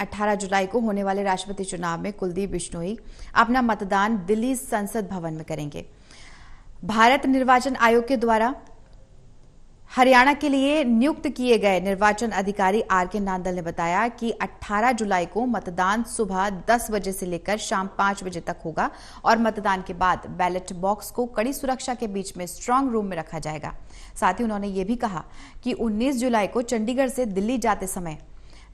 18 जुलाई को होने वाले राष्ट्रपति चुनाव में कुलदीप बिश्नोई अपना मतदान दिल्ली संसद भवन में करेंगे। भारत निर्वाचन आयोग के द्वारा हरियाणा के लिए नियुक्त किए गए निर्वाचन अधिकारी आर.के. नांदल ने बताया कि 18 जुलाई को मतदान सुबह 10 बजे से लेकर शाम 5 बजे तक होगा और मतदान के बाद बैलेट बॉक्स को कड़ी सुरक्षा के बीच में स्ट्रांग रूम में रखा जाएगा। साथ ही उन्होंने ये भी कहा कि 19 जुलाई को चंडीगढ़ से दिल्ली जाते समय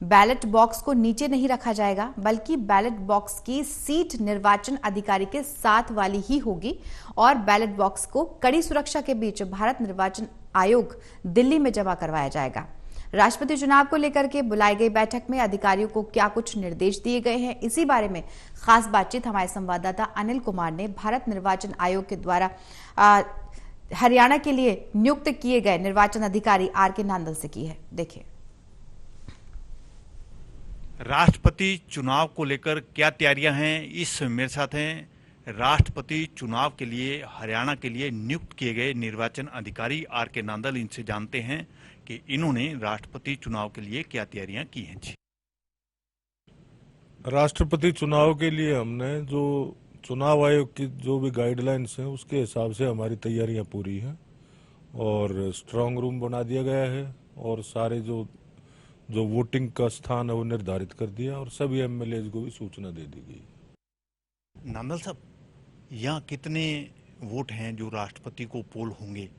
बैलेट बॉक्स को नीचे नहीं रखा जाएगा, बल्कि बैलेट बॉक्स की सीट निर्वाचन अधिकारी के साथ वाली ही होगी और बैलेट बॉक्स को कड़ी सुरक्षा के बीच भारत निर्वाचन आयोग दिल्ली में जमा करवाया जाएगा। राष्ट्रपति चुनाव को लेकर के बुलाई गई बैठक में अधिकारियों को क्या कुछ निर्देश दिए गए हैं, इसी बारे में खास बातचीत हमारे संवाददाता अनिल कुमार ने भारत निर्वाचन आयोग के द्वारा हरियाणा के लिए नियुक्त किए गए निर्वाचन अधिकारी आर.के. नांदल से की है। देखिए, राष्ट्रपति चुनाव को लेकर क्या तैयारियां हैं, इस मेरे साथ हैं राष्ट्रपति चुनाव के लिए हरियाणा के लिए नियुक्त किए गए निर्वाचन अधिकारी आर.के. नांदल। इनसे जानते हैं कि इन्होंने राष्ट्रपति चुनाव के लिए क्या तैयारियां की हैं। जी, राष्ट्रपति चुनाव के लिए हमने जो चुनाव आयोग की जो भी गाइडलाइंस हैं उसके हिसाब से हमारी तैयारियां पूरी हैं और स्ट्रांग रूम बना दिया गया है और सारे जो वोटिंग का स्थान है वो निर्धारित कर दिया और सभी एमएलए को भी सूचना दे दी गई। नांदल साहब, यहाँ कितने वोट हैं जो राष्ट्रपति को पोल होंगे?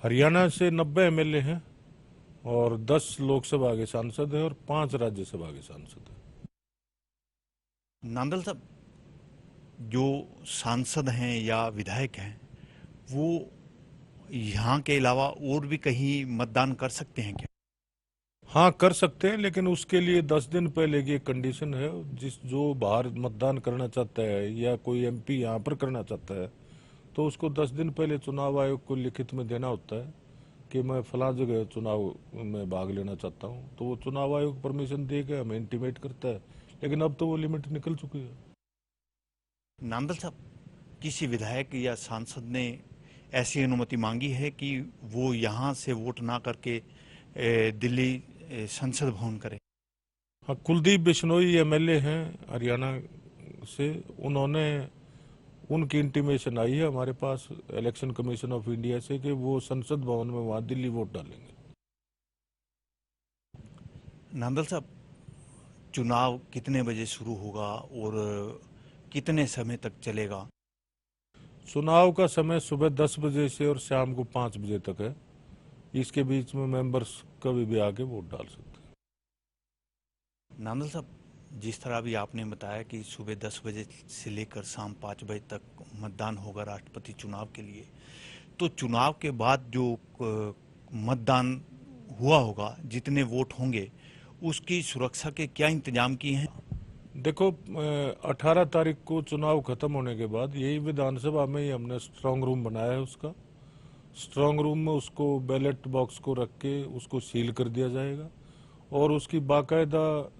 हरियाणा से 90 एमएलए हैं और 10 लोकसभा के सांसद हैं और 5 राज्यसभा के सांसद हैं। नांदल साहब, जो सांसद हैं या विधायक हैं वो यहाँ के अलावा और भी कहीं मतदान कर सकते हैं क्या? हाँ, कर सकते हैं, लेकिन उसके लिए 10 दिन पहले की एक कंडीशन है। जो बाहर मतदान करना चाहता है या कोई एमपी यहाँ पर करना चाहता है तो उसको 10 दिन पहले चुनाव आयोग को लिखित में देना होता है कि मैं फला जगह चुनाव में भाग लेना चाहता हूँ, तो वो चुनाव आयोग परमिशन दे के हमें इंटीमेट करता है, लेकिन अब तो वो लिमिट निकल चुकी है। नांदल साहब, किसी विधायक या सांसद ने ऐसी अनुमति मांगी है कि वो यहाँ से वोट ना करके दिल्ली संसद भवन करे? हाँ, कुलदीप बिश्नोई एमएलए हैं हरियाणा से, उनकी इंटीमेशन आई है हमारे पास इलेक्शन कमीशन ऑफ इंडिया से कि वो संसद भवन में वहां दिल्ली वोट डालेंगे। नांदल साहब, चुनाव कितने बजे शुरू होगा और कितने समय तक चलेगा? चुनाव का समय सुबह 10 बजे से और शाम को 5 बजे तक है। इसके बीच में मेंबर्स कभी भी आके वोट डाल सकते हैं। नांदल साहब, जिस तरह भी आपने बताया कि सुबह 10 बजे से लेकर शाम 5 बजे तक मतदान होगा राष्ट्रपति चुनाव के लिए, तो चुनाव के बाद जो मतदान हुआ होगा, जितने वोट होंगे, उसकी सुरक्षा के क्या इंतजाम किए हैं? देखो, 18 तारीख को चुनाव खत्म होने के बाद यही विधानसभा में ही हमने स्ट्रांग रूम बनाया है। उसका स्ट्रांग रूम में उसको बैलेट बॉक्स को रख के उसको सील कर दिया जाएगा और उसकी बाकायदा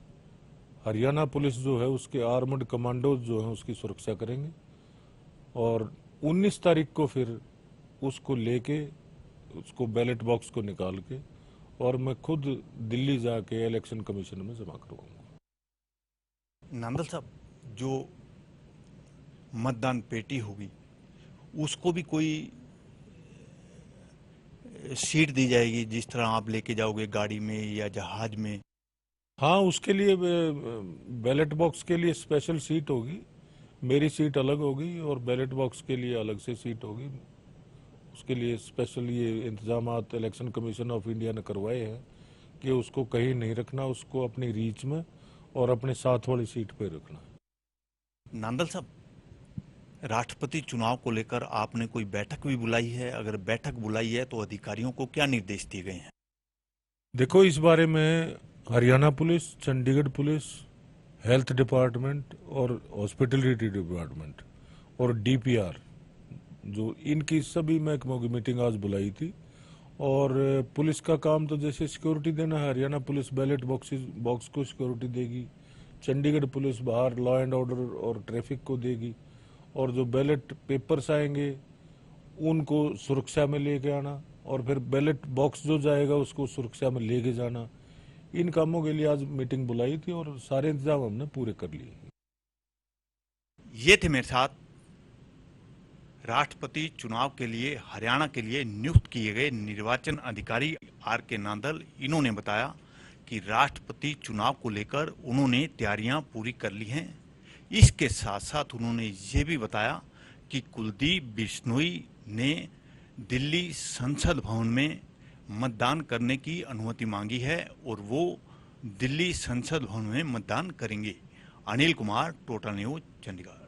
हरियाणा पुलिस जो है उसके आर्मड कमांडोज जो हैं उसकी सुरक्षा करेंगे और 19 तारीख को फिर उसको लेके उसको बैलेट बॉक्स को निकाल के और मैं खुद दिल्ली जाके इलेक्शन कमीशन में जमा करवाऊंगा। नांदल साहब, जो मतदान पेटी होगी उसको भी कोई सीट दी जाएगी जिस तरह आप लेके जाओगे गाड़ी में या जहाज में? हाँ, उसके लिए बैलेट बॉक्स के लिए स्पेशल सीट होगी। मेरी सीट अलग होगी और बैलेट बॉक्स के लिए अलग से सीट होगी। उसके लिए स्पेशल ये इंतजाम इलेक्शन कमीशन ऑफ इंडिया ने करवाए हैं कि उसको कहीं नहीं रखना, उसको अपनी रीच में और अपने साथ वाली सीट पे रखना। नांदल साहब, राष्ट्रपति चुनाव को लेकर आपने कोई बैठक भी बुलाई है? अगर बैठक बुलाई है तो अधिकारियों को क्या निर्देश दिए गए हैं? देखो, इस बारे में Haryana police, Chandigarh police, health department और हॉस्पिटलिटी डिपार्टमेंट और डीपीआर, जो इनकी सभी महकमों की मीटिंग आज बुलाई थी। और पुलिस का काम तो जैसे सिक्योरिटी देना है, हरियाणा पुलिस बैलेट बॉक्स को सिक्योरिटी देगी, चंडीगढ़ पुलिस बाहर लॉ एंड ऑर्डर और ट्रैफिक को देगी, और जो बैलेट पेपर्स आएंगे उनको सुरक्षा में लेके आना और फिर बैलेट बॉक्स जो जाएगा उसको सुरक्षा में लेके जाना, इन कामों के लिए आज मीटिंग बुलाई थी और सारे इंतजाम हमने पूरे कर लिए। ये थे मेरे साथ राष्ट्रपति चुनाव के लिए हरियाणा के लिए नियुक्त किए गए निर्वाचन अधिकारी आर के नांदल। इन्होंने बताया कि राष्ट्रपति चुनाव को लेकर उन्होंने तैयारियां पूरी कर ली हैं। इसके साथ साथ उन्होंने ये भी बताया कि कुलदीप बिश्नोई ने दिल्ली संसद भवन में मतदान करने की अनुमति मांगी है और वो दिल्ली संसद भवन में मतदान करेंगे। Anil Kumar, total news, Chandigarh.